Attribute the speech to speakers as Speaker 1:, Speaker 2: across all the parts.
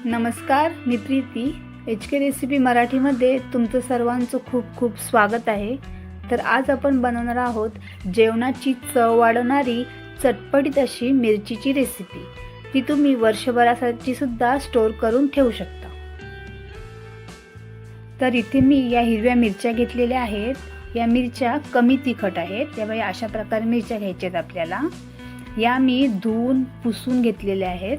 Speaker 1: नमस्कार, मी Preeti. HK recipe मराठीमध्ये तुमचं सर्वांचं खूप खूप स्वागत आहे. तर आज आपण बनवणार आहोत जेवणाची चव वाढवणारी चटपटीत अशी मिरचीची रेसिपी. ती तुम्ही वर्षभरासाठी सुद्धा स्टोर करून ठेवू शकता. तर इथे मी या हिरव्या मिरच्या घेतलेल्या आहेत. या मिरच्या कमी तिखट आहेत, त्यामुळे अशा प्रकारे मिरच्या घ्यायच्या आहेत आपल्याला. या मी धुवून पुसून घेतलेल्या आहेत.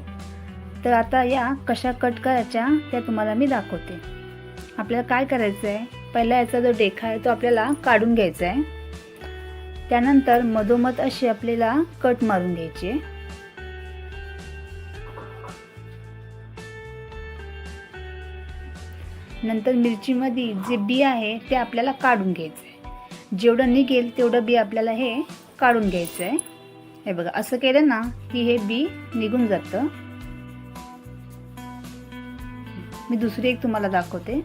Speaker 1: तर आता या कशा कट करायच्या त्या तुम्हाला मी दाखवते. आपल्याला काय करायचं आहे, पहिला याचा जो देठा आहे तो आपल्याला काढून घ्यायचा आहे. त्यानंतर मधोमध अशी आपल्याला कट मारून घ्यायचे. नंतर मिरचीमध्ये जे बी आहे ते आपल्याला काढून घ्यायचं आहे. जेवढं निघेल तेवढं बी आपल्याला हे काढून घ्यायचं आहे. हे बघा, असं केलं ना की हे बी निघून जातं. मी दुसरी एक तुम्हाला दाखवते.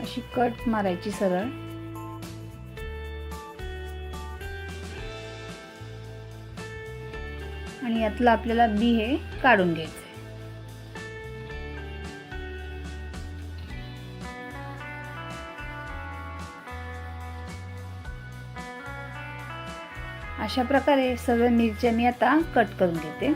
Speaker 1: अशी कट मारायची सरळ. आणि यातलं आपल्याला बी हे काढून घ्यायचं. अशा प्रकारे सर्व मिरच्या मी आता कट करून घेते.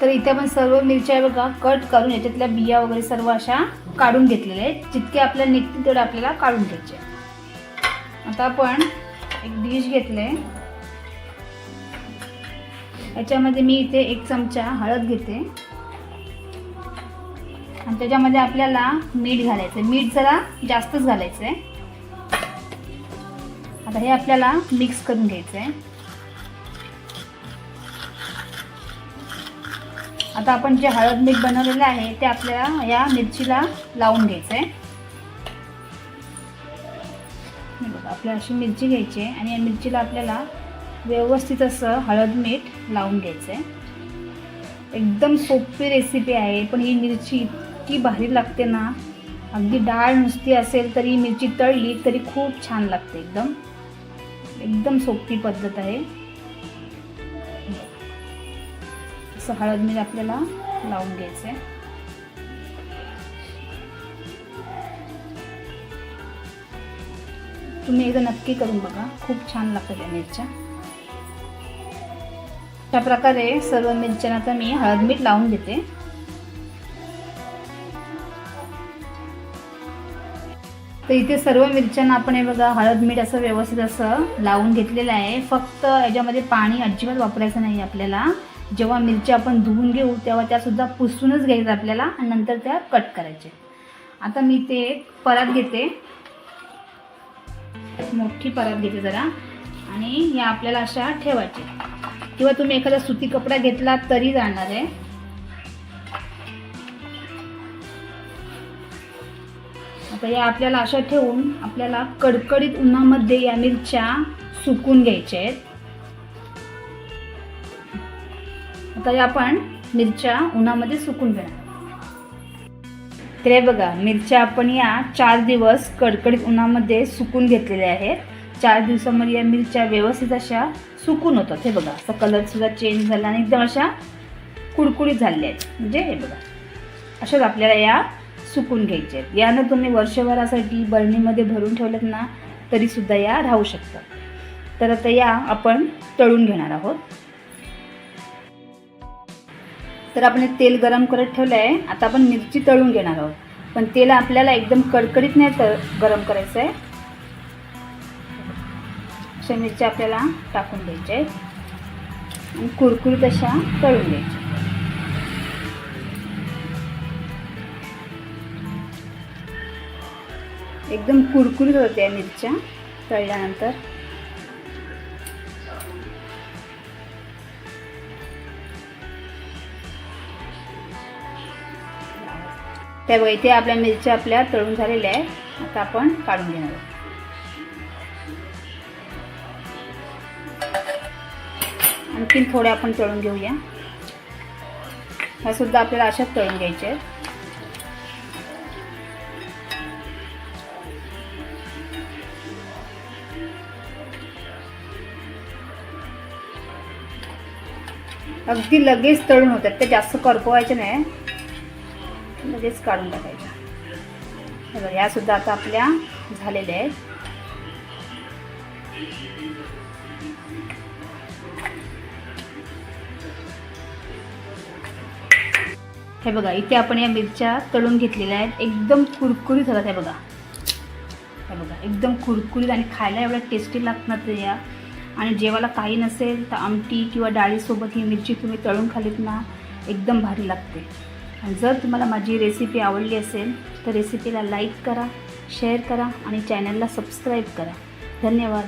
Speaker 1: तर इथे आपण सर्व मिरच्या बघा कट करून याच्यातल्या बिया वगैरे सर्व अशा काढून घेतलेल्या आहेत. जितके आपल्याला निघतील तेवढे आपल्याला काढून घ्यायचे. आता आपण एक डिश घेतले. याच्यामध्ये मी इथे 1 चमचा हळद घेते आणि त्याच्यामध्ये आपल्याला मीठ घालायचं. मीठ जरा जास्तच घालायचं आहे. आता हे आपल्याला मिक्स करून घ्यायचं आहे. आता आपण जे हळद मीठ बनवलेलं आहे ते आपल्याला या मिरचीला लावून घ्यायचं आहे. बघा, आपल्याला अशी मिरची घ्यायची आहे आणि या मिरचीला आपल्याला व्यवस्थित असं हळद मीठ लावून घ्यायचं आहे. एकदम सोपी रेसिपी आहे, पण ही मिरची इतकी भारी लागते ना. अगदी डाळ नुसती असेल तरी मिरची तळली तरी खूप छान लागते. एकदम सोपी पद्धत आहे. हळद मीठ आपल्याला लावून घ्यायचं आहे. तुम्ही एकदा नक्की करून बघा, खूप छान लागतात या मिरच्या. अशा प्रकारे सर्व मिरच्यांना आता मी हळद मीठ लावून घेते. तर इथे सर्व मिरच्यांना आपण हे बघा हळद मीठ असं व्यवस्थित असं लावून घेतलेलं आहे. फक्त याच्यामध्ये पाणी अजिबात वापरायचं नाही आपल्याला. जेव्हा मिरच्या आपण धुवून घेऊ तेव्हा त्या सुद्धा पुसूनच घ्यायचं आपल्याला आणि नंतर त्या कट करायचे. आता मी ते परात घेते, मोठी परात घेते जरा, आणि या आपल्याला अशा ठेवायचे. किंवा तुम्ही एखादा सुती कपडा घेतला तरी जाणार आहे. आता या आपल्याला अशा ठेवून आपल्याला कडकडीत उन्हामध्ये या मिरच्या सुकून घ्यायच्या आहेत. आता या आपण मिरच्या उन्हामध्ये सुकून घेणार. तर हे बघा, मिरच्या आपण या 4 दिवस कडकडीत उन्हामध्ये सुकून घेतलेल्या आहेत. 4 दिवसामध्ये या मिरच्या व्यवस्थित अशा सुकून होतात. हे बघा, असा कलर सुद्धा चेंज झाला आणि एकदम अशा कुडकुडीत झालेल्या आहेत. म्हणजे हे बघा, अशाच आपल्याला या सुकून घ्यायच्या आहेत. यानं तुम्ही वर्षभरासाठी बरणीमध्ये भरून ठेवलेत ना तरी सुद्धा या राहू शकतात. तर आता या आपण तळून घेणार आहोत. तर आपण तेल गरम करत ठेवलं आहे. आता आपण मिरची तळून घेणार आहोत, पण तेल आपल्याला एकदम कडकडीत नाही गरम करायचं आहे. अशा मिरच्या आपल्याला टाकून द्यायच्या आहेत आणि कुरकुरीत अशा तळून घ्यायच्या. एकदम कुरकुरीत होते या मिरच्या तळल्यानंतर. त्यामुळे इथे आपल्या मिरच्या आपल्या तळून झालेल्या आहेत. आता आपण काढून घेणार आहोत. आणखी थोड्या आपण तळून घेऊया. ह्या सुद्धा आपल्याला अशाच तळून घ्यायच्या आहेत. अगदी लगेच तळून होतात, ते जास्त करपवायचे नाही, लगेच काढून टाकायच्या. हे बघा, या सुद्धा आता आपल्या झालेल्या आहेत. हे बघा, इथे आपण या मिरच्या तळून घेतलेल्या आहेत, एकदम कुरकुरीत होतात. हे बघा, एकदम कुरकुरीत आणि खायला एवढ्या टेस्टी लागतात या. आणि जेवायला काही नसेल तर आमटी किंवा डाळीसोबत ही मिरची तुम्ही तळून खाल्लीत ना, एकदम भारी लागते. आणि जर तुम्हाला माझी रेसिपी आवडली असेल तर रेसिपीला लाईक करा, शेअर करा आणि चॅनलला सबस्क्राईब करा. धन्यवाद.